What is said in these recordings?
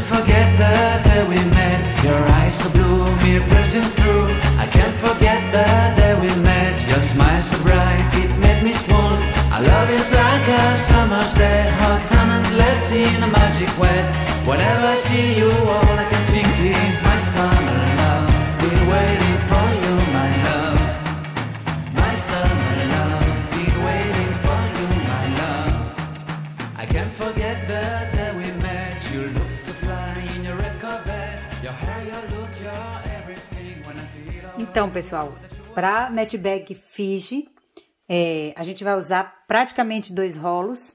forget the day we met. Your eyes so blue, me piercing through. I can't forget the day we met. Your smile so bright, it made me swoon. Our love is like a summer's day, hot and endless in a magic way. Whenever I see you, all I can think is my summer love. Been waiting for you, my love. My summer love. Been waiting for you, my love. I can't forget the day we met. You looked so fly in your red Corvette. Your hair, your look, your everything. When I see it all. Então, pessoal, para net bag Fiji, a gente vai usar praticamente 2 rolos.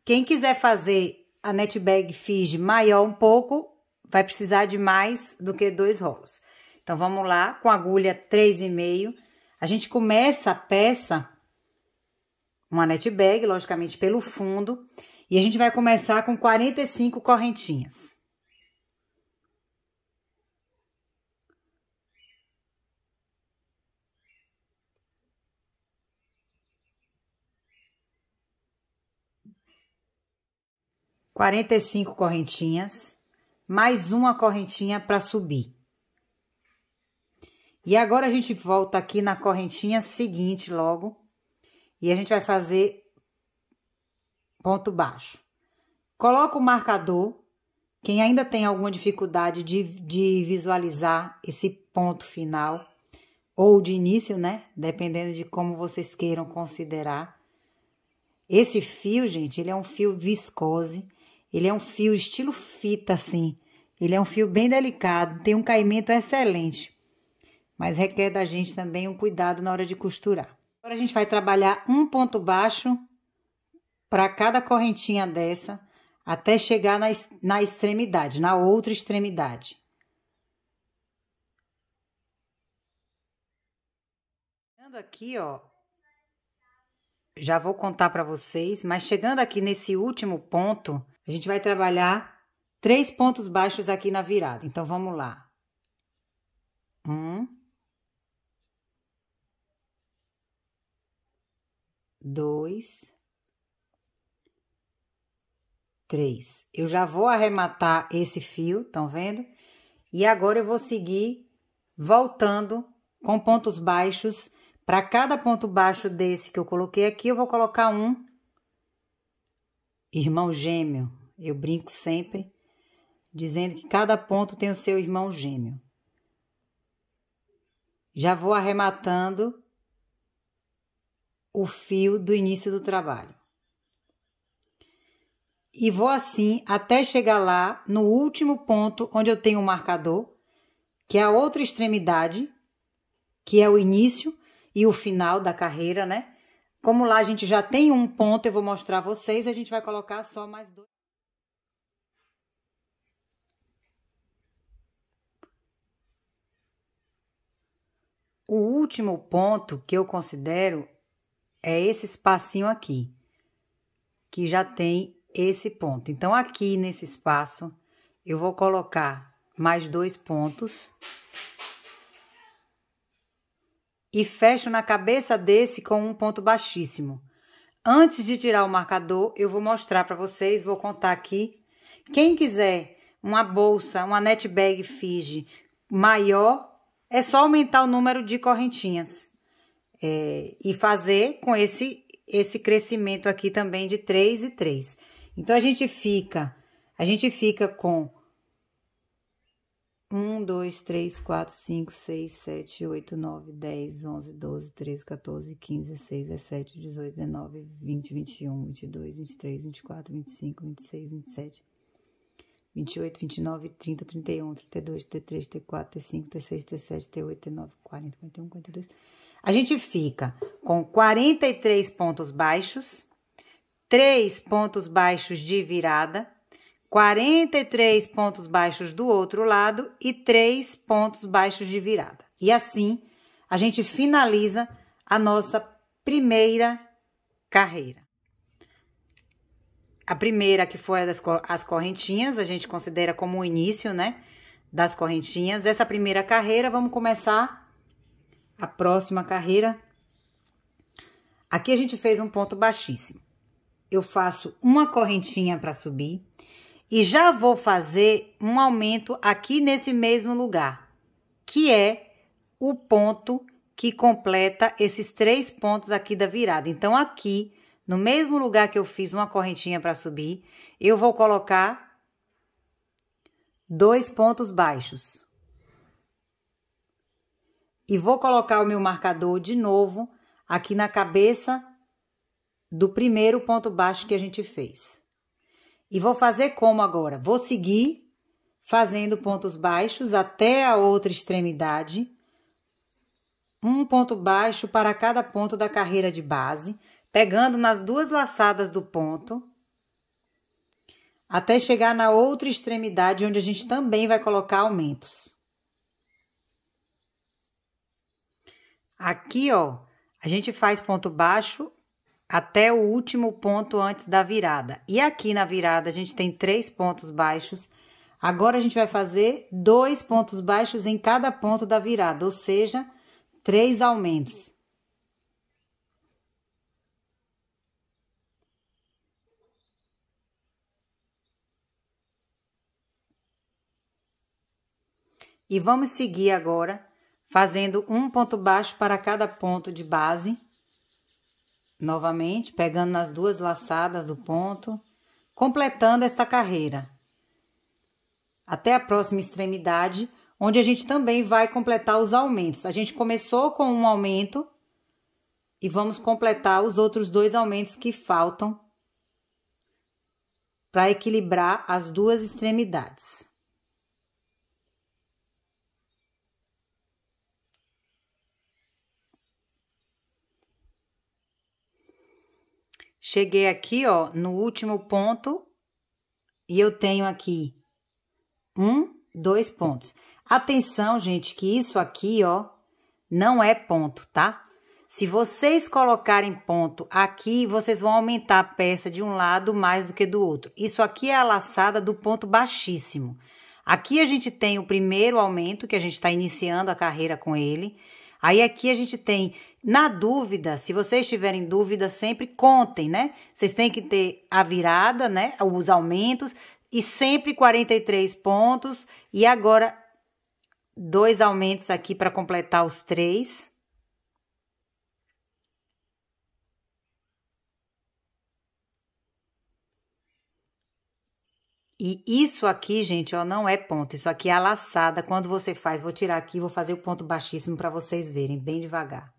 Quem quiser fazer a net bag Fiji maior um pouco, vai precisar de mais do que 2 rolos. Então, vamos lá, com agulha 3,5. A gente começa a peça, uma net bag, logicamente, pelo fundo. E a gente vai começar com 45 correntinhas. Correntinhas, mais uma correntinha para subir. E agora a gente volta aqui na correntinha seguinte logo, e a gente vai fazer ponto baixo. Coloca o marcador, quem ainda tem alguma dificuldade de visualizar esse ponto final, ou de início, né? Dependendo de como vocês queiram considerar. Esse fio, gente, ele é um fio viscose. Ele é um fio estilo fita, assim. Ele é um fio bem delicado, tem um caimento excelente. Mas requer da gente também um cuidado na hora de costurar. Agora a gente vai trabalhar um ponto baixo para cada correntinha dessa, até chegar na extremidade, na outra extremidade. Chegando aqui, ó, já vou contar para vocês, mas chegando aqui nesse último ponto, a gente vai trabalhar 3 pontos baixos aqui na virada. Então, vamos lá. 1, 2, 3. Eu já vou arrematar esse fio, estão vendo? E agora eu vou seguir voltando com pontos baixos. Para cada ponto baixo desse que eu coloquei aqui, eu vou colocar um irmão gêmeo. Eu brinco sempre dizendo que cada ponto tem o seu irmão gêmeo. Já vou arrematando o fio do início do trabalho. E vou assim até chegar lá no último ponto onde eu tenho um marcador, que é a outra extremidade, que é o início e o final da carreira, né? Como lá a gente já tem um ponto, eu vou mostrar a vocês, a gente vai colocar só mais 2. O último ponto que eu considero é esse espacinho aqui, que já tem esse ponto. Então, aqui nesse espaço, eu vou colocar mais 2 pontos. E fecho na cabeça desse com um ponto baixíssimo. Antes de tirar o marcador, eu vou mostrar para vocês, vou contar aqui. Quem quiser uma bolsa, uma net bag Fiji maior, é só aumentar o número de correntinhas. E fazer com esse crescimento aqui também de 3 e 3. Então, a gente fica com 1, 2, 3, 4, 5, 6, 7, 8, 9, 10, 11, 12, 13, 14, 15, 16, 17, 18, 19, 20, 21, 22, 23, 24, 25, 26, 27, 28, 29, 30, 31, 32, 33, 34, 35, 36, 37, 38, 39, 40, 41, 42. A gente fica com 43 pontos baixos, 3 pontos baixos de virada, 43 pontos baixos do outro lado e 3 pontos baixos de virada. E assim, a gente finaliza a nossa primeira carreira. A primeira, que foi as correntinhas, a gente considera como o início, né, das correntinhas. Essa primeira carreira, vamos começar a próxima carreira. Aqui a gente fez um ponto baixíssimo. Eu faço uma correntinha para subir E já vou fazer um aumento aqui nesse mesmo lugar, que é o ponto que completa esses 3 pontos aqui da virada. Então, aqui, no mesmo lugar que eu fiz uma correntinha para subir, eu vou colocar 2 pontos baixos. E vou colocar o meu marcador de novo aqui na cabeça do primeiro ponto baixo que a gente fez. E vou fazer como agora? Vou seguir fazendo pontos baixos até a outra extremidade. Um ponto baixo para cada ponto da carreira de base, pegando nas 2 laçadas do ponto, até chegar na outra extremidade, onde a gente também vai colocar aumentos. Aqui, ó, a gente faz ponto baixo até o último ponto antes da virada. E aqui na virada a gente tem 3 pontos baixos. Agora a gente vai fazer 2 pontos baixos em cada ponto da virada, ou seja, 3 aumentos. E vamos seguir agora, fazendo um ponto baixo para cada ponto de base. Novamente, pegando nas 2 laçadas do ponto, completando esta carreira. Até a próxima extremidade, onde a gente também vai completar os aumentos. A gente começou com um aumento e vamos completar os outros 2 aumentos que faltam para equilibrar as 2 extremidades. Cheguei aqui, ó, no último ponto e eu tenho aqui 2 pontos. Atenção, gente, que isso aqui, ó, não é ponto, tá? Se vocês colocarem ponto aqui, vocês vão aumentar a peça de um lado mais do que do outro. Isso aqui é a laçada do ponto baixíssimo. Aqui a gente tem o primeiro aumento, que a gente está iniciando a carreira com ele. Aí aqui a gente tem, na dúvida, se vocês tiverem dúvida, sempre contem, né? Vocês têm que ter a virada, né? Os aumentos e sempre 43 pontos. E agora, 2 aumentos aqui para completar os 3. E isso aqui, gente, ó, não é ponto. Isso aqui é a laçada. Quando você faz, vou tirar aqui, vou fazer o ponto baixíssimo para vocês verem, bem devagar.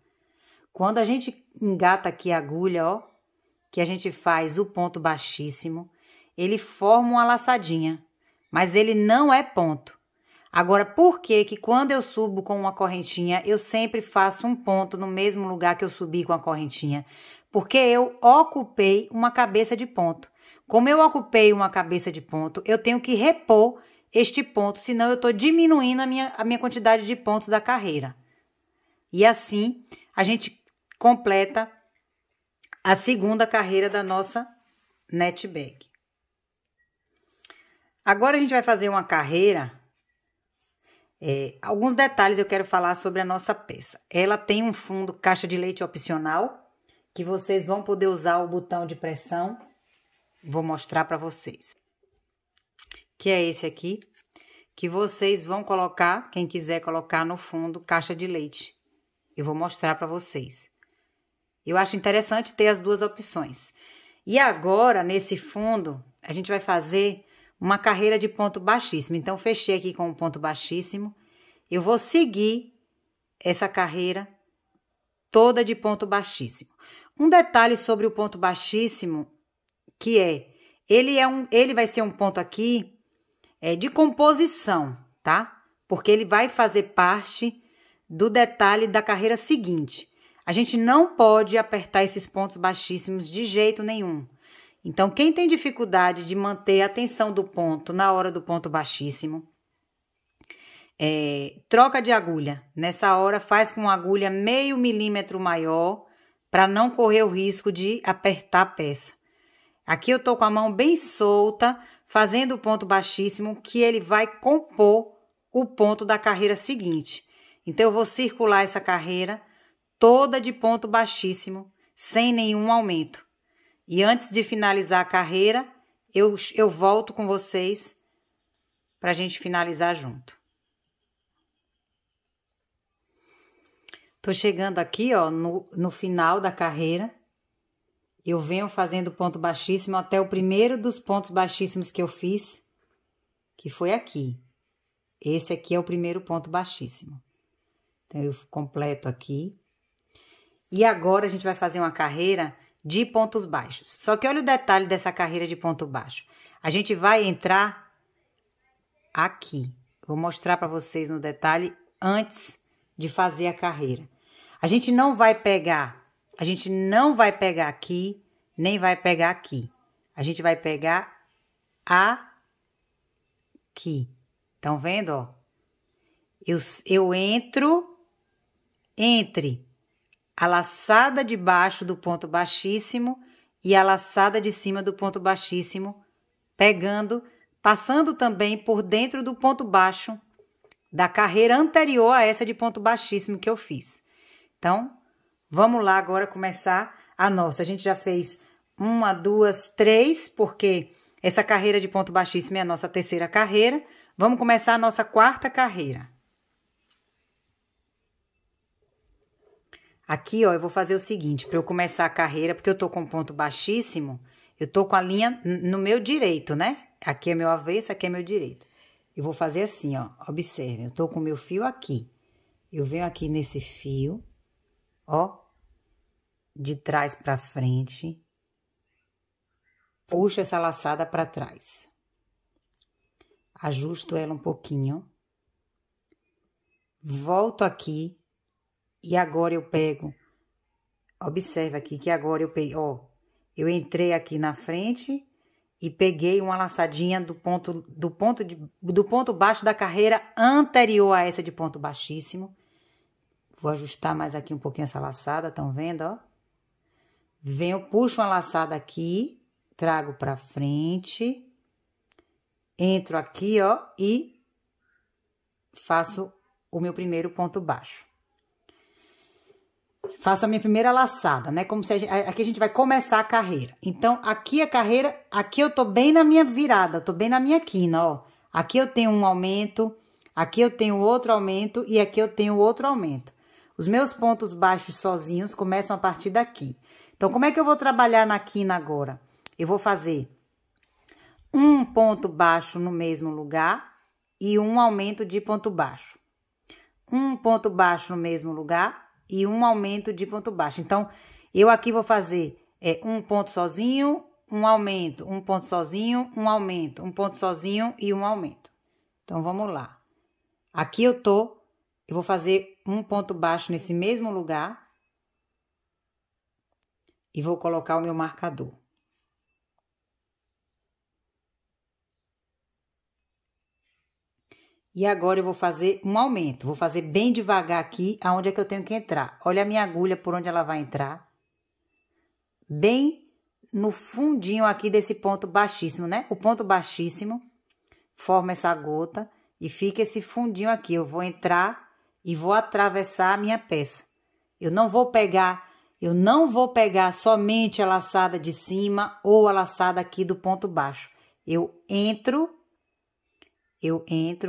Quando a gente engata aqui a agulha, ó, que a gente faz o ponto baixíssimo, ele forma uma laçadinha, mas ele não é ponto. Agora, por que que quando eu subo com uma correntinha, eu sempre faço um ponto no mesmo lugar que eu subi com a correntinha? Porque eu ocupei uma cabeça de ponto. Como eu ocupei uma cabeça de ponto, eu tenho que repor este ponto, senão eu estou diminuindo a minha quantidade de pontos da carreira. E assim, a gente completa a segunda carreira da nossa net bag. Agora, a gente vai fazer uma carreira. Alguns detalhes eu quero falar sobre a nossa peça. Ela tem um fundo caixa de leite opcional, que vocês vão poder usar o botão de pressão. Vou mostrar para vocês. Que é esse aqui, que vocês vão colocar, quem quiser colocar no fundo, caixa de leite. Eu vou mostrar para vocês. Eu acho interessante ter as 2 opções. E agora, nesse fundo, a gente vai fazer uma carreira de ponto baixíssimo. Então, fechei aqui com um ponto baixíssimo. Eu vou seguir essa carreira toda de ponto baixíssimo. Um detalhe sobre o ponto baixíssimo, que ele vai ser um ponto aqui de composição, tá? Porque ele vai fazer parte do detalhe da carreira seguinte. A gente não pode apertar esses pontos baixíssimos de jeito nenhum. Então, quem tem dificuldade de manter a tensão do ponto na hora do ponto baixíssimo, troca de agulha. Nessa hora, faz com uma agulha meio milímetro maior, para não correr o risco de apertar a peça. Aqui eu tô com a mão bem solta, fazendo o ponto baixíssimo, que ele vai compor o ponto da carreira seguinte. Então, eu vou circular essa carreira toda de ponto baixíssimo, sem nenhum aumento. E antes de finalizar a carreira, eu volto com vocês pra gente finalizar junto. Tô chegando aqui, ó, no final da carreira. Eu venho fazendo ponto baixíssimo até o primeiro dos pontos baixíssimos que eu fiz, que foi aqui. Esse aqui é o primeiro ponto baixíssimo. Então, eu completo aqui. E agora, a gente vai fazer uma carreira de pontos baixos. Só que olha o detalhe dessa carreira de ponto baixo. A gente vai entrar aqui. Vou mostrar para vocês no detalhe antes de fazer a carreira. A gente não vai pegar aqui, nem vai pegar aqui. A gente vai pegar aqui. Estão vendo, ó? Eu entro entre a laçada de baixo do ponto baixíssimo e a laçada de cima do ponto baixíssimo, passando também por dentro do ponto baixo da carreira anterior a essa de ponto baixíssimo que eu fiz. Então, vamos lá agora começar a nossa. A gente já fez 1, 2, 3, porque essa carreira de ponto baixíssimo é a nossa terceira carreira. Vamos começar a nossa quarta carreira. Aqui, ó, eu vou fazer o seguinte, para eu começar a carreira, porque eu tô com ponto baixíssimo, eu tô com a linha no meu direito, né? Aqui é meu avesso, aqui é meu direito. Eu vou fazer assim, ó, observem, eu tô com o meu fio aqui. Eu venho aqui nesse fio, ó, de trás pra frente, puxo essa laçada pra trás. Ajusto ela um pouquinho. Volto aqui. E agora eu pego, observa aqui que agora eu peguei, ó, eu entrei aqui na frente e peguei uma laçadinha do ponto baixo da carreira anterior a essa de ponto baixíssimo. Vou ajustar mais aqui um pouquinho essa laçada, estão vendo, ó? Venho, puxo uma laçada aqui, trago pra frente, entro aqui, ó, e faço o meu primeiro ponto baixo. Faço a minha primeira laçada, né? Como se aqui a gente vai começar a carreira. Então, aqui a carreira, aqui eu tô bem na minha virada, tô bem na minha quina, ó. Aqui eu tenho um aumento, aqui eu tenho outro aumento e aqui eu tenho outro aumento. Os meus pontos baixos sozinhos começam a partir daqui. Então, como é que eu vou trabalhar na quina agora? Eu vou fazer um ponto baixo no mesmo lugar e um aumento de ponto baixo. Um ponto baixo no mesmo lugar e um aumento de ponto baixo. Então, eu aqui vou fazer um ponto sozinho, um aumento, um ponto sozinho, um aumento, um ponto sozinho e um aumento. Então, vamos lá. Aqui eu vou fazer um ponto baixo nesse mesmo lugar e vou colocar o meu marcador. E agora eu vou fazer um aumento, vou fazer bem devagar aqui, aonde é que eu tenho que entrar. Olha a minha agulha por onde ela vai entrar. Bem no fundinho aqui desse ponto baixíssimo, né? O ponto baixíssimo forma essa gota e fica esse fundinho aqui. Eu vou entrar e vou atravessar a minha peça. Eu não vou pegar somente a laçada de cima ou a laçada aqui do ponto baixo. Eu entro,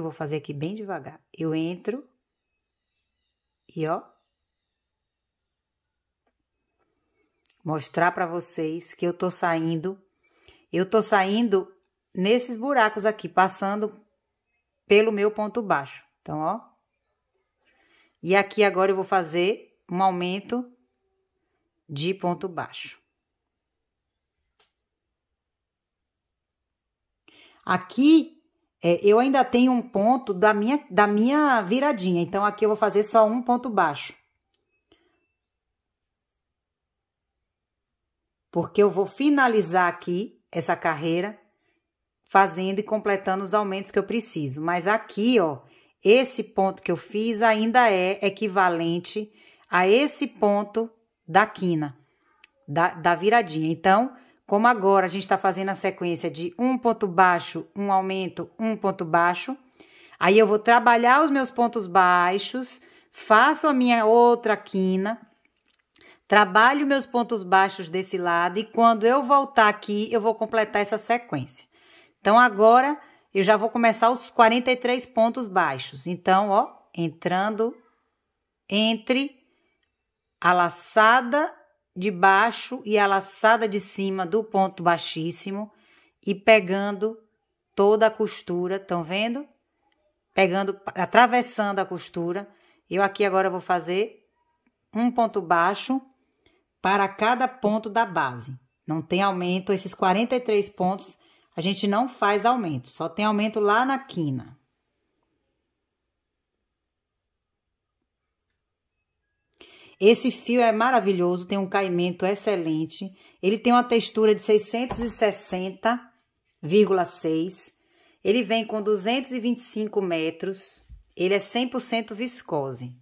vou fazer aqui bem devagar. Eu entro e, ó, mostrar pra vocês que eu tô saindo nesses buracos aqui, passando pelo meu ponto baixo. Então, ó. E aqui agora eu vou fazer um aumento de ponto baixo. Aqui eu ainda tenho um ponto da minha viradinha, então aqui eu vou fazer só um ponto baixo. Porque eu vou finalizar aqui essa carreira fazendo e completando os aumentos que eu preciso. Mas aqui, ó, esse ponto que eu fiz ainda é equivalente a esse ponto da quina, da viradinha. Então, como agora a gente tá fazendo a sequência de um ponto baixo, um aumento, um ponto baixo, aí eu vou trabalhar os meus pontos baixos, faço a minha outra quina, Trabalho meus pontos baixos desse lado e quando eu voltar aqui, eu vou completar essa sequência. Então, agora, eu já vou começar os 43 pontos baixos. Então, ó, entrando entre a laçada de baixo e a laçada de cima do ponto baixíssimo e pegando toda a costura, estão vendo? Pegando, atravessando a costura. Eu aqui agora vou fazer um ponto baixo para cada ponto da base. Não tem aumento, esses 43 pontos, a gente não faz aumento, só tem aumento lá na quina. Esse fio é maravilhoso, tem um caimento excelente. Ele tem uma textura de 660,6. Ele vem com 225 metros. Ele é 100% viscose.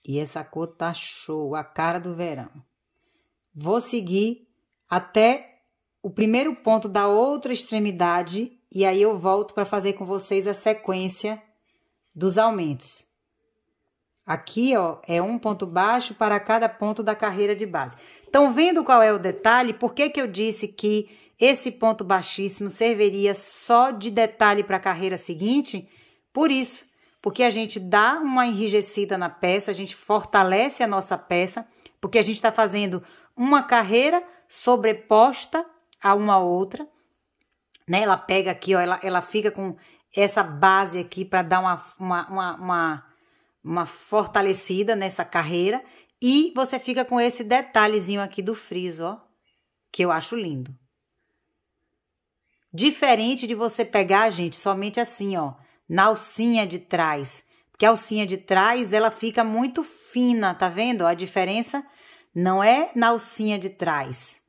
E essa cor tá show, a cara do verão. Vou seguir até o primeiro ponto da outra extremidade e aí eu volto para fazer com vocês a sequência dos aumentos. Aqui, ó, é um ponto baixo para cada ponto da carreira de base. Estão vendo qual é o detalhe? Por que que eu disse que esse ponto baixíssimo serviria só de detalhe para a carreira seguinte? Por isso. Porque a gente dá uma enrijecida na peça, a gente fortalece a nossa peça, porque a gente está fazendo uma carreira sobreposta a uma outra, né? Ela pega aqui, ó, ela fica com essa base aqui para dar uma fortalecida nessa carreira e você fica com esse detalhezinho aqui do friso, ó, que eu acho lindo. Diferente de você pegar, gente, somente assim, ó, na alcinha de trás, porque a alcinha de trás, ela fica muito fina, tá vendo? A diferença não é na alcinha de trás,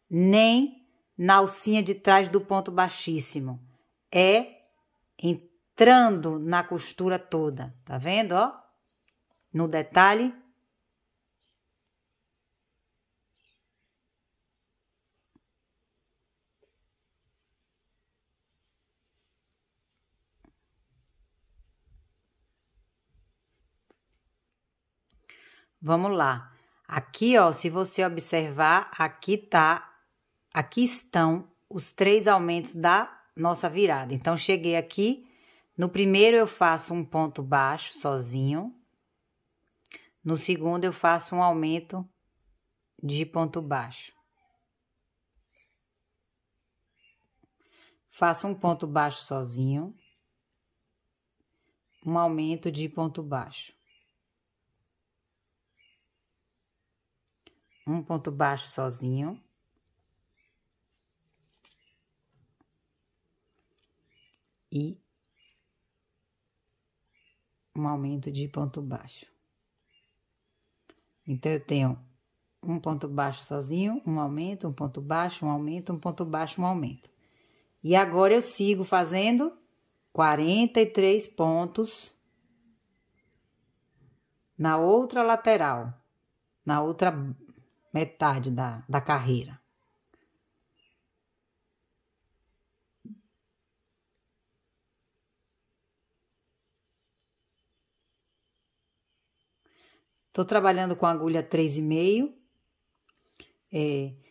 nem na alcinha de trás do ponto baixíssimo, é entrando na costura toda, tá vendo, ó? No detalhe. Vamos lá. Aqui, ó, se você observar, aqui estão os 3 aumentos da nossa virada. Então, cheguei aqui, no primeiro eu faço um ponto baixo sozinho. No segundo eu faço um aumento de ponto baixo. Faço um ponto baixo sozinho. Um aumento de ponto baixo. Um ponto baixo sozinho. E um aumento de ponto baixo. Então, eu tenho um ponto baixo sozinho, um aumento, um ponto baixo, um aumento, um ponto baixo, um aumento. E agora, eu sigo fazendo 43 pontos na outra lateral, na outra metade da carreira. Tô trabalhando com agulha 3,5.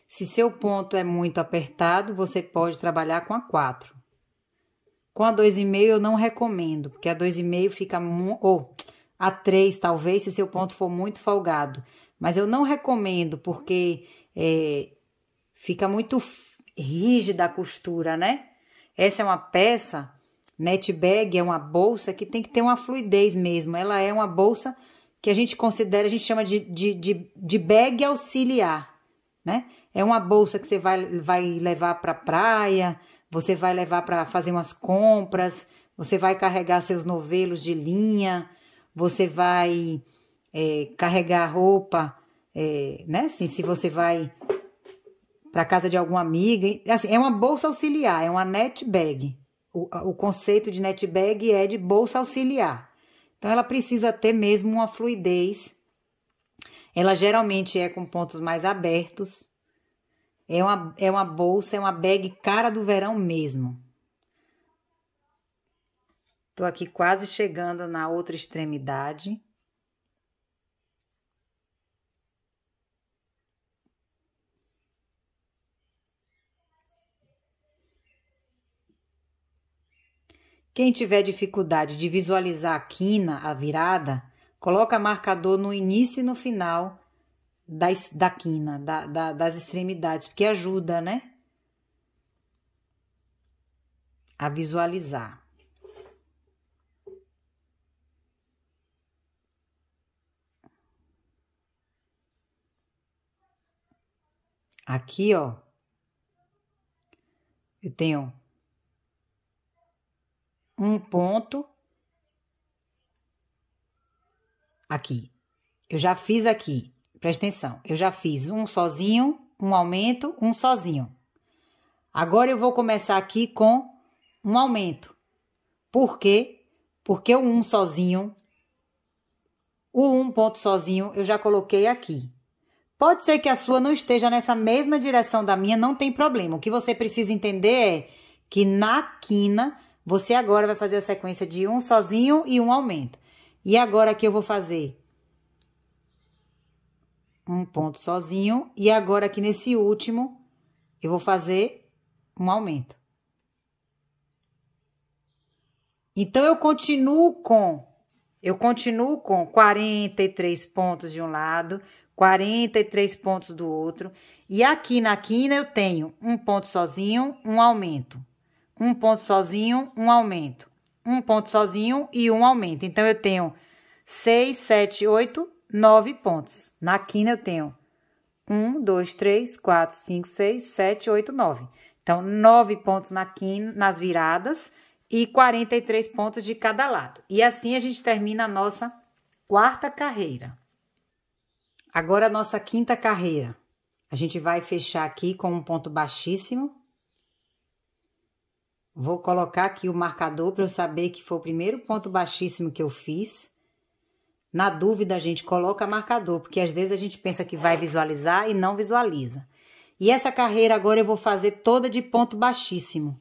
Se seu ponto é muito apertado, você pode trabalhar com a 4. Com a 2,5 eu não recomendo, porque a 2,5 fica... ou a 3 talvez, se seu ponto for muito folgado. Mas eu não recomendo, porque fica muito rígida a costura, né? Essa é uma peça, net bag, é uma bolsa que tem que ter uma fluidez mesmo. Ela é uma bolsa que a gente considera, a gente chama de bag auxiliar, né? É uma bolsa que você vai levar para praia, você vai levar para fazer umas compras, você vai carregar seus novelos de linha, você vai carregar roupa, né? Assim, se você vai para casa de alguma amiga, assim, é uma bolsa auxiliar, é uma net bag. O conceito de net bag é de bolsa auxiliar. Então, ela precisa ter mesmo uma fluidez. Ela geralmente é com pontos mais abertos. É uma bolsa, é uma bag cara do verão mesmo. Tô aqui quase chegando na outra extremidade. Quem tiver dificuldade de visualizar a quina, a virada, coloca marcador no início e no final da quina, das extremidades, porque ajuda, né? A visualizar. Aqui, ó, eu tenho um ponto aqui. Eu já fiz aqui, presta atenção, eu já fiz um sozinho, um aumento, um sozinho. Agora eu vou começar aqui com um aumento. Por quê? Porque o um sozinho, o um ponto sozinho, eu já coloquei aqui. Pode ser que a sua não esteja nessa mesma direção da minha, não tem problema. O que você precisa entender é que na quina, você agora vai fazer a sequência de um sozinho e um aumento. E agora aqui eu vou fazer um ponto sozinho. E agora aqui nesse último, eu vou fazer um aumento. Então, eu continuo com 43 pontos de um lado, 43 pontos do outro. E aqui na quina eu tenho um ponto sozinho, um aumento. Um ponto sozinho, um aumento. Um ponto sozinho e um aumento. Então, eu tenho 6, 7, 8, 9 pontos. Na quina eu tenho 1, 2, 3, 4, 5, 6, 7, 8, 9. Então, 9 pontos na quina, nas viradas e 43 pontos de cada lado. E assim a gente termina a nossa quarta carreira. Agora a nossa quinta carreira. A gente vai fechar aqui com um ponto baixíssimo. Vou colocar aqui o marcador para eu saber que foi o primeiro ponto baixíssimo que eu fiz. Na dúvida, a gente coloca marcador, porque às vezes a gente pensa que vai visualizar e não visualiza. E essa carreira agora eu vou fazer toda de ponto baixíssimo.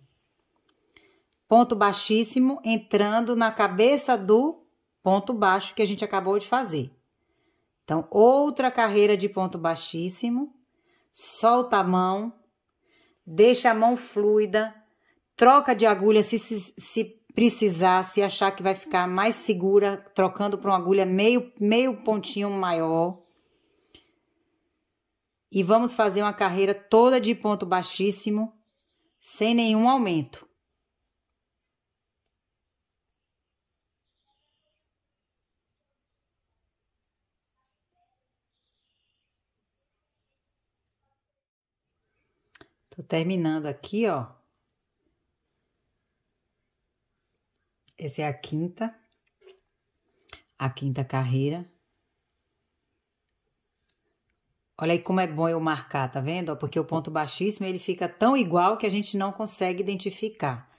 Ponto baixíssimo entrando na cabeça do ponto baixo que a gente acabou de fazer. Então, outra carreira de ponto baixíssimo, solta a mão, deixa a mão fluida, troca de agulha se precisar, se achar que vai ficar mais segura, trocando para uma agulha meio pontinho maior. E vamos fazer uma carreira toda de ponto baixíssimo, sem nenhum aumento. Tô terminando aqui, ó. Essa é a quinta carreira. Olha aí como é bom eu marcar, tá vendo? Porque o ponto baixíssimo, ele fica tão igual que a gente não consegue identificar.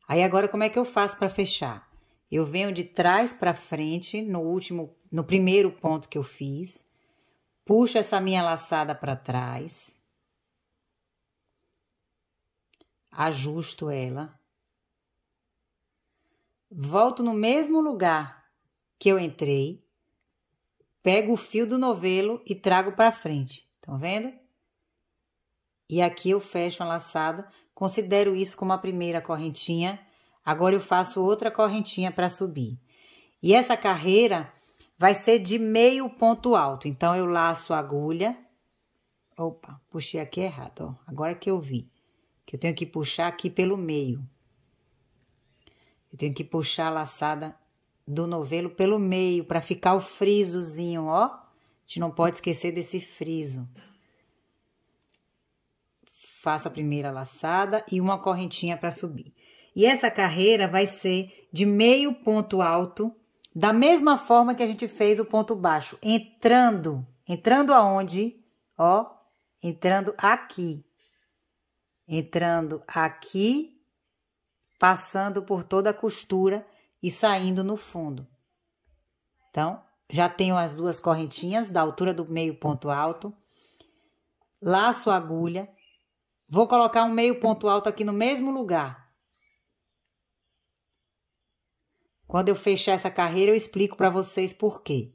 Aí agora como é que eu faço para fechar? Eu venho de trás para frente no primeiro ponto que eu fiz. Puxo essa minha laçada para trás. Ajusto ela. Volto no mesmo lugar que eu entrei. Pego o fio do novelo e trago para frente. Estão vendo? E aqui eu fecho a laçada. Considero isso como a primeira correntinha. Agora eu faço outra correntinha para subir. E essa carreira vai ser de meio ponto alto. Então, eu laço a agulha. Opa, puxei aqui errado, ó. Agora que eu vi. Que eu tenho que puxar aqui pelo meio. Eu tenho que puxar a laçada do novelo pelo meio, para ficar o frisozinho, ó. A gente não pode esquecer desse friso. Faço a primeira laçada e uma correntinha para subir. E essa carreira vai ser de meio ponto alto, da mesma forma que a gente fez o ponto baixo. Entrando aonde? Ó, entrando aqui. Entrando aqui, passando por toda a costura e saindo no fundo. Então, já tenho as duas correntinhas da altura do meio ponto alto. Laço a agulha. Vou colocar um meio ponto alto aqui no mesmo lugar. Quando eu fechar essa carreira, eu explico para vocês por quê.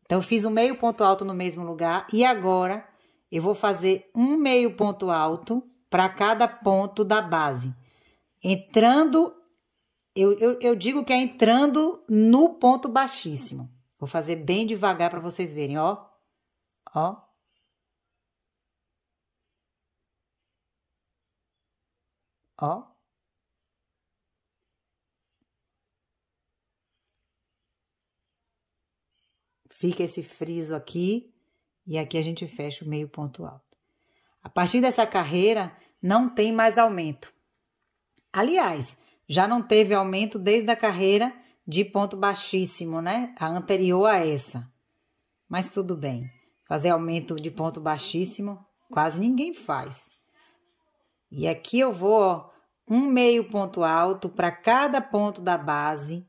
Então, eu fiz um meio ponto alto no mesmo lugar e agora eu vou fazer um meio ponto alto para cada ponto da base. Entrando, eu digo que é entrando no ponto baixíssimo. Vou fazer bem devagar para vocês verem, ó. Ó. Ó. Fica esse friso aqui e aqui a gente fecha o meio ponto alto. A partir dessa carreira, não tem mais aumento. Aliás, já não teve aumento desde a carreira de ponto baixíssimo, né? A anterior a essa. Mas tudo bem. Fazer aumento de ponto baixíssimo, quase ninguém faz. E aqui eu vou, ó, um meio ponto alto para cada ponto da base,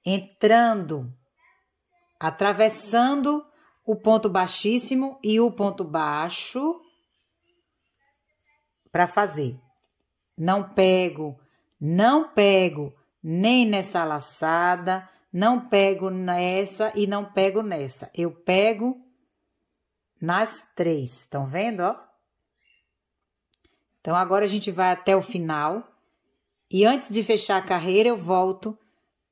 entrando, atravessando o ponto baixíssimo e o ponto baixo para fazer. Não pego nem nessa laçada, não pego nessa e não pego nessa. Eu pego nas três, estão vendo, ó? Então, agora a gente vai até o final. E antes de fechar a carreira, eu volto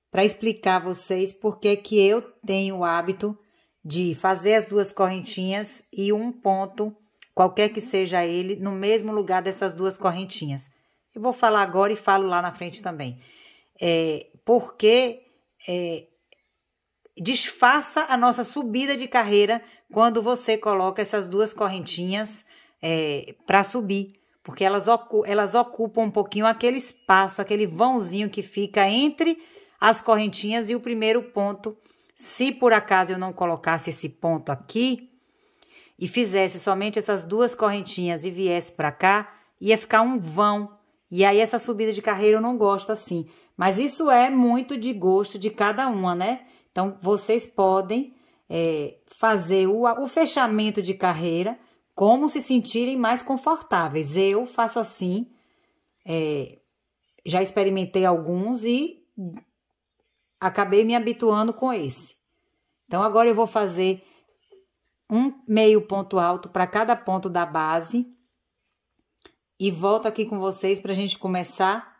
para explicar a vocês por que que eu tenho o hábito de fazer as duas correntinhas e um ponto, qualquer que seja ele, no mesmo lugar dessas duas correntinhas. Eu vou falar agora e falo lá na frente também. Porque disfarça a nossa subida de carreira quando você coloca essas duas correntinhas para subir. Porque elas ocupam um pouquinho aquele espaço, aquele vãozinho que fica entre as correntinhas e o primeiro ponto. Se por acaso eu não colocasse esse ponto aqui e fizesse somente essas duas correntinhas e viesse para cá, ia ficar um vão. E aí essa subida de carreira eu não gosto assim. Mas isso é muito de gosto de cada uma, né? Então, vocês podem fazer o fechamento de carreira como se sentirem mais confortáveis. Eu faço assim, já experimentei alguns e acabei me habituando com esse. Então, agora eu vou fazer um meio ponto alto para cada ponto da base e volto aqui com vocês para a gente começar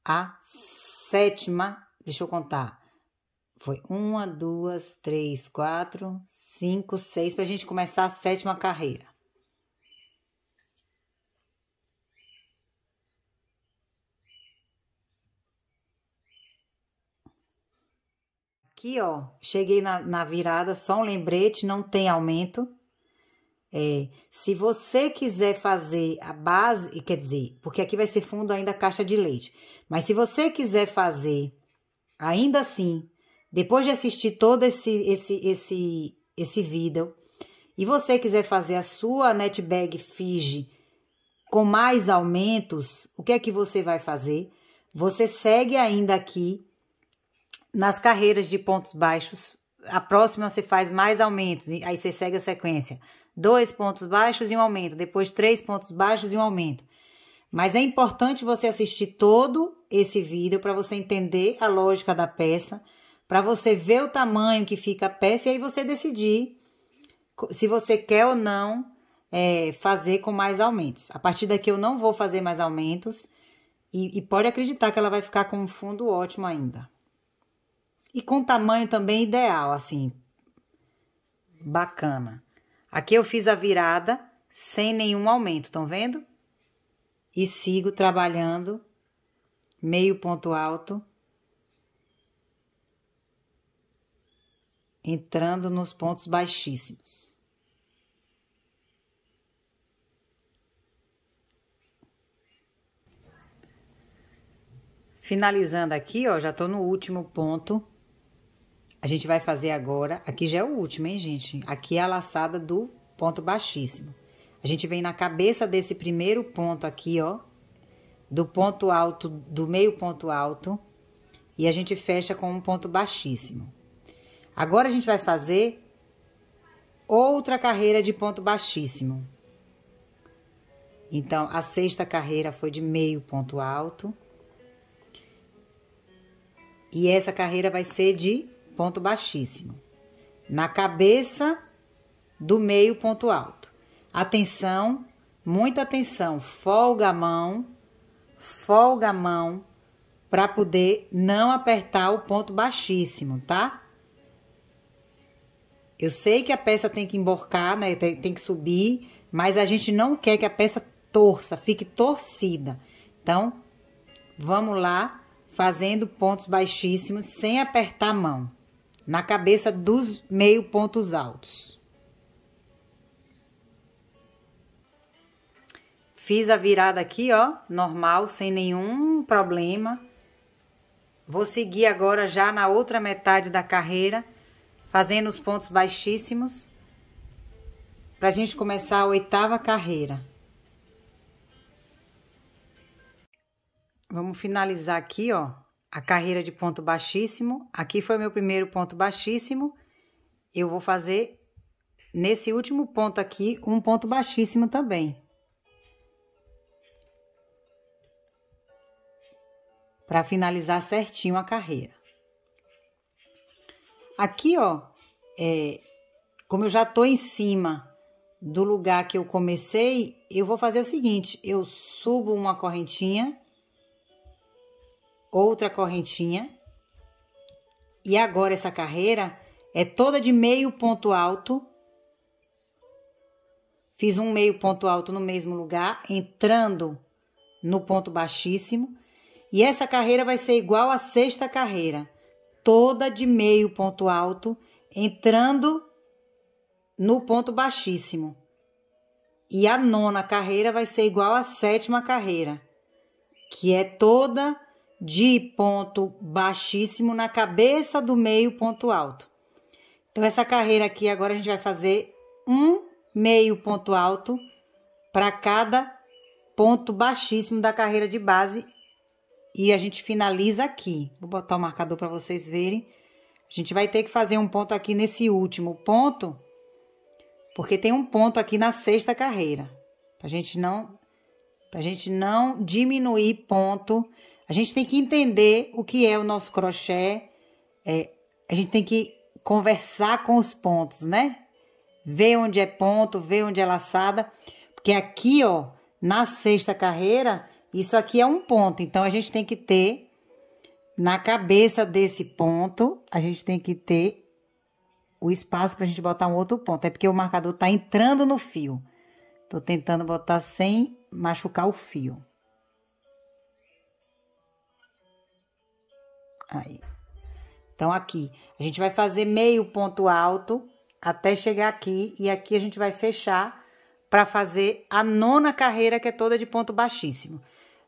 a sétima. Deixa eu contar. Foi 1, 2, 3, 4, 5, 6, para a gente começar a sétima carreira. Aqui, ó, cheguei na virada, só um lembrete, não tem aumento. Se você quiser fazer a base, quer dizer, porque aqui vai ser fundo ainda caixa de leite. Mas se você quiser fazer, ainda assim, depois de assistir todo esse vídeo, e você quiser fazer a sua net bag Fiji com mais aumentos, o que é que você vai fazer? Você segue ainda aqui nas carreiras de pontos baixos. A próxima você faz mais aumentos, e aí você segue a sequência. 2 pontos baixos e um aumento, depois 3 pontos baixos e um aumento. Mas é importante você assistir todo esse vídeo para você entender a lógica da peça, para você ver o tamanho que fica a peça e aí você decidir se você quer ou não fazer com mais aumentos. A partir daqui eu não vou fazer mais aumentos e pode acreditar que ela vai ficar com um fundo ótimo ainda. E com tamanho também ideal, assim, bacana. Aqui eu fiz a virada sem nenhum aumento, estão vendo? E sigo trabalhando meio ponto alto, entrando nos pontos baixíssimos. Finalizando aqui, ó, já tô no último ponto. A gente vai fazer agora, aqui já é o último, hein, gente? Aqui é a laçada do ponto baixíssimo. A gente vem na cabeça desse primeiro ponto aqui, ó, do ponto alto, do meio ponto alto, e a gente fecha com um ponto baixíssimo. Agora, a gente vai fazer outra carreira de ponto baixíssimo. Então, a sexta carreira foi de meio ponto alto. E essa carreira vai ser de ponto baixíssimo. Na cabeça do meio ponto alto. Atenção, muita atenção. Folga a mão para poder não apertar o ponto baixíssimo, tá? Eu sei que a peça tem que emborcar, né? Tem que subir, mas a gente não quer que a peça torça, fique torcida. Então, vamos lá, fazendo pontos baixíssimos sem apertar a mão, na cabeça dos meio pontos altos. Fiz a virada aqui, ó, normal, sem nenhum problema. Vou seguir agora já na outra metade da carreira, fazendo os pontos baixíssimos, pra gente começar a 8ª carreira. Vamos finalizar aqui, ó, a carreira de ponto baixíssimo. Aqui foi meu primeiro ponto baixíssimo. Eu vou fazer, nesse último ponto aqui, um ponto baixíssimo também. Para finalizar certinho a carreira. Aqui, ó, como eu já tô em cima do lugar que eu comecei, eu vou fazer o seguinte, eu subo uma correntinha, outra correntinha, e agora essa carreira é toda de meio ponto alto. Fiz um meio ponto alto no mesmo lugar, entrando no ponto baixíssimo. E essa carreira vai ser igual à 6ª carreira, toda de meio ponto alto, entrando no ponto baixíssimo. E a 9ª carreira vai ser igual à 7ª carreira, que é toda de ponto baixíssimo na cabeça do meio ponto alto. Então, essa carreira aqui, agora a gente vai fazer um meio ponto alto para cada ponto baixíssimo da carreira de base. E a gente finaliza aqui. Vou botar o marcador para vocês verem. A gente vai ter que fazer um ponto aqui nesse último ponto, porque tem um ponto aqui na 6ª carreira. Pra gente não diminuir ponto. A gente tem que entender o que é o nosso crochê. A gente tem que conversar com os pontos, né? Ver onde é ponto, ver onde é laçada. Porque aqui, ó, na 6ª carreira, isso aqui é um ponto, então a gente tem que ter, na cabeça desse ponto, a gente tem que ter o espaço pra gente botar um outro ponto. É porque o marcador tá entrando no fio. Tô tentando botar sem machucar o fio. Aí. Então, aqui, a gente vai fazer meio ponto alto até chegar aqui, e aqui a gente vai fechar pra fazer a 9ª carreira, que é toda de ponto baixíssimo.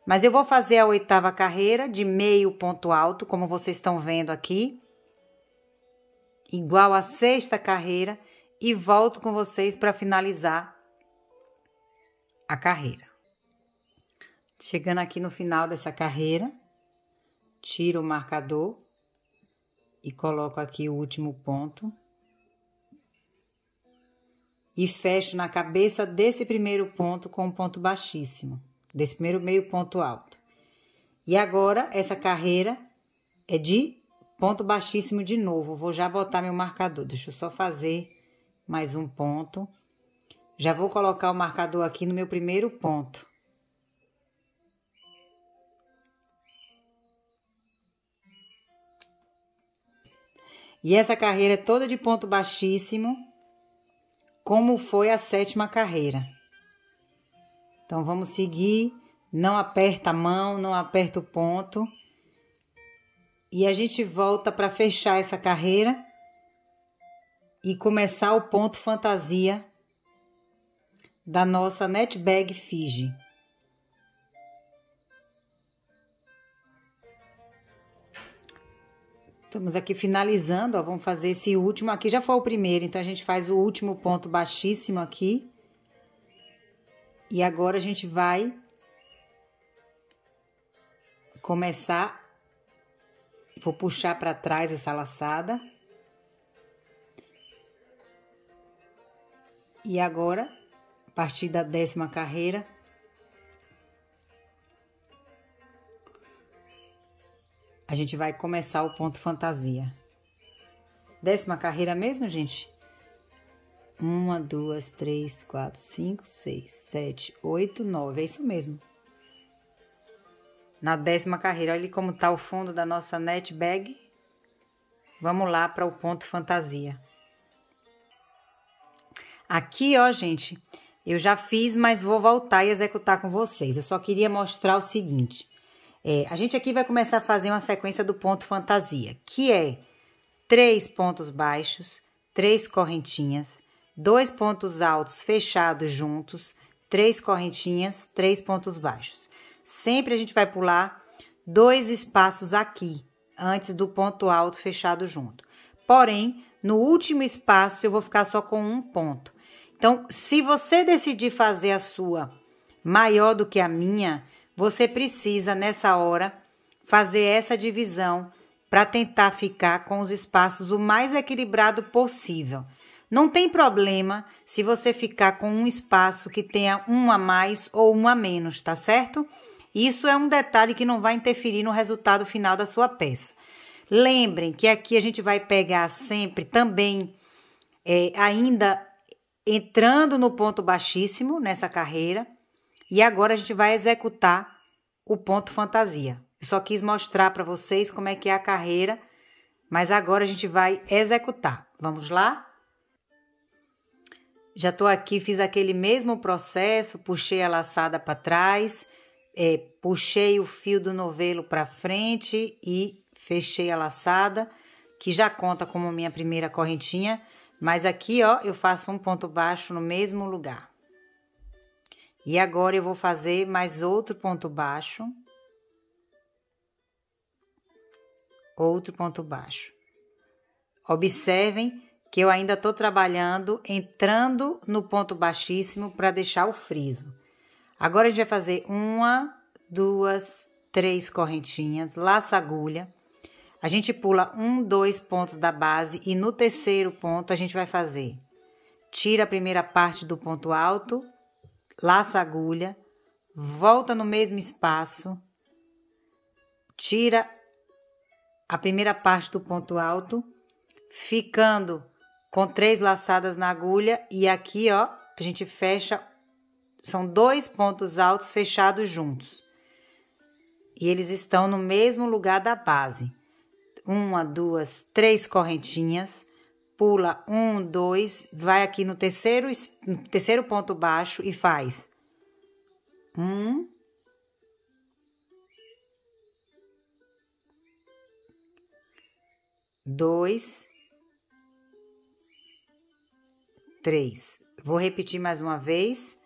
Mas eu vou fazer a 8ª carreira de meio ponto alto, como vocês estão vendo aqui. Igual a 6ª carreira. E volto com vocês para finalizar a carreira. Chegando aqui no final dessa carreira, tiro o marcador e coloco aqui o último ponto. E fecho na cabeça desse primeiro ponto com um ponto baixíssimo. Desse primeiro meio ponto alto. E agora, essa carreira é de ponto baixíssimo de novo. Vou já botar meu marcador. Deixa eu só fazer mais um ponto. Já vou colocar o marcador aqui no meu primeiro ponto. E essa carreira é toda de ponto baixíssimo, como foi a 7ª carreira. Então, vamos seguir, não aperta a mão, não aperta o ponto. E a gente volta para fechar essa carreira e começar o ponto fantasia da nossa net bag Fiji. Estamos aqui finalizando, ó, vamos fazer esse último. Aqui já foi o primeiro, então a gente faz o último ponto baixíssimo aqui. E agora a gente vai começar, vou puxar para trás essa laçada. E agora, a partir da 10ª carreira, a gente vai começar o ponto fantasia. 10ª carreira mesmo, gente? 1, 2, 3, 4, 5, 6, 7, 8, 9. É isso mesmo. Na 10ª carreira, olha como tá o fundo da nossa net bag. Vamos lá para o ponto fantasia. Aqui, ó, gente, eu já fiz, mas vou voltar e executar com vocês. Eu só queria mostrar o seguinte. A gente aqui vai começar a fazer uma sequência do ponto fantasia, que é 3 pontos baixos, 3 correntinhas, 2 pontos altos fechados juntos, 3 correntinhas, 3 pontos baixos. Sempre a gente vai pular 2 espaços aqui, antes do ponto alto fechado junto. Porém, no último espaço eu vou ficar só com um ponto. Então, se você decidir fazer a sua maior do que a minha, você precisa, nessa hora, fazer essa divisão para tentar ficar com os espaços o mais equilibrado possível. Não tem problema se você ficar com um espaço que tenha um a mais ou um a menos, tá certo? Isso é um detalhe que não vai interferir no resultado final da sua peça. Lembrem que aqui a gente vai pegar sempre também, ainda entrando no ponto baixíssimo nessa carreira. E agora a gente vai executar o ponto fantasia. Eu só quis mostrar para vocês como é que é a carreira, mas agora a gente vai executar. Vamos lá? Já tô aqui, fiz aquele mesmo processo, puxei a laçada para trás, puxei o fio do novelo para frente e fechei a laçada, que já conta como minha primeira correntinha, mas aqui, ó, eu faço um ponto baixo no mesmo lugar. E agora eu vou fazer mais outro ponto baixo. Outro ponto baixo. Observem que eu ainda tô trabalhando, entrando no ponto baixíssimo para deixar o friso. Agora a gente vai fazer 1, 2, 3 correntinhas, laça agulha. A gente pula 1, 2 pontos da base e no terceiro ponto a gente vai fazer. Tira a primeira parte do ponto alto, laça agulha, volta no mesmo espaço, tira a primeira parte do ponto alto, ficando com 3 laçadas na agulha e aqui, ó, a gente fecha, são 2 pontos altos fechados juntos. E eles estão no mesmo lugar da base. 1, 2, 3 correntinhas, pula 1, 2, vai aqui no terceiro ponto baixo e faz 1, 2, 3. Vou repetir mais uma vez.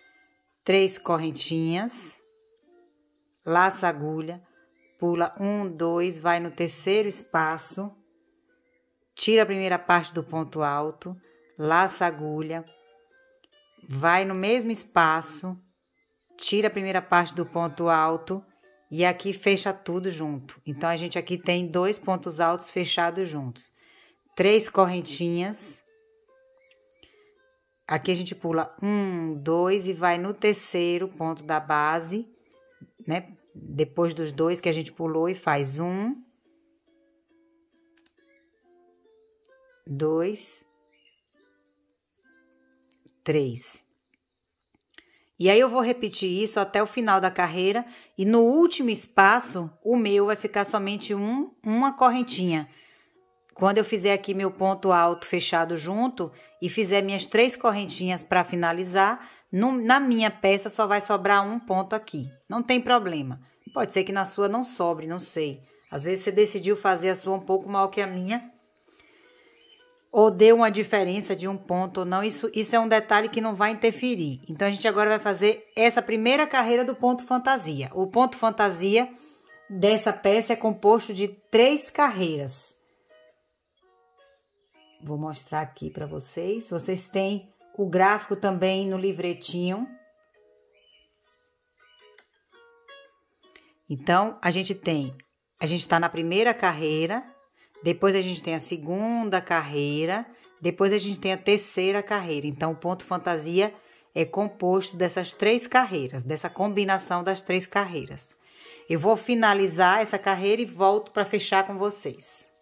3 correntinhas, laça agulha, pula 1, 2, vai no terceiro espaço, tira a primeira parte do ponto alto, laça agulha, vai no mesmo espaço, tira a primeira parte do ponto alto e aqui fecha tudo junto. Então, a gente aqui tem 2 pontos altos fechados juntos. 3 correntinhas. Aqui a gente pula 1, 2 e vai no terceiro ponto da base, né? Depois dos 2 que a gente pulou e faz 1, 2, 3. E aí eu vou repetir isso até o final da carreira e no último espaço o meu vai ficar somente uma correntinha. Quando eu fizer aqui meu ponto alto fechado junto e fizer minhas 3 correntinhas para finalizar, na minha peça só vai sobrar um ponto aqui. Não tem problema. Pode ser que na sua não sobre, não sei. Às vezes você decidiu fazer a sua um pouco maior que a minha. Ou deu uma diferença de um ponto ou não. Isso é um detalhe que não vai interferir. Então, a gente agora vai fazer essa primeira carreira do ponto fantasia. O ponto fantasia dessa peça é composto de 3 carreiras. Vou mostrar aqui para vocês. Vocês têm o gráfico também no livretinho. Então, a gente está na primeira carreira, depois a gente tem a segunda carreira, depois a gente tem a terceira carreira. Então, o ponto fantasia é composto dessas 3 carreiras, dessa combinação das 3 carreiras. Eu vou finalizar essa carreira e volto para fechar com vocês.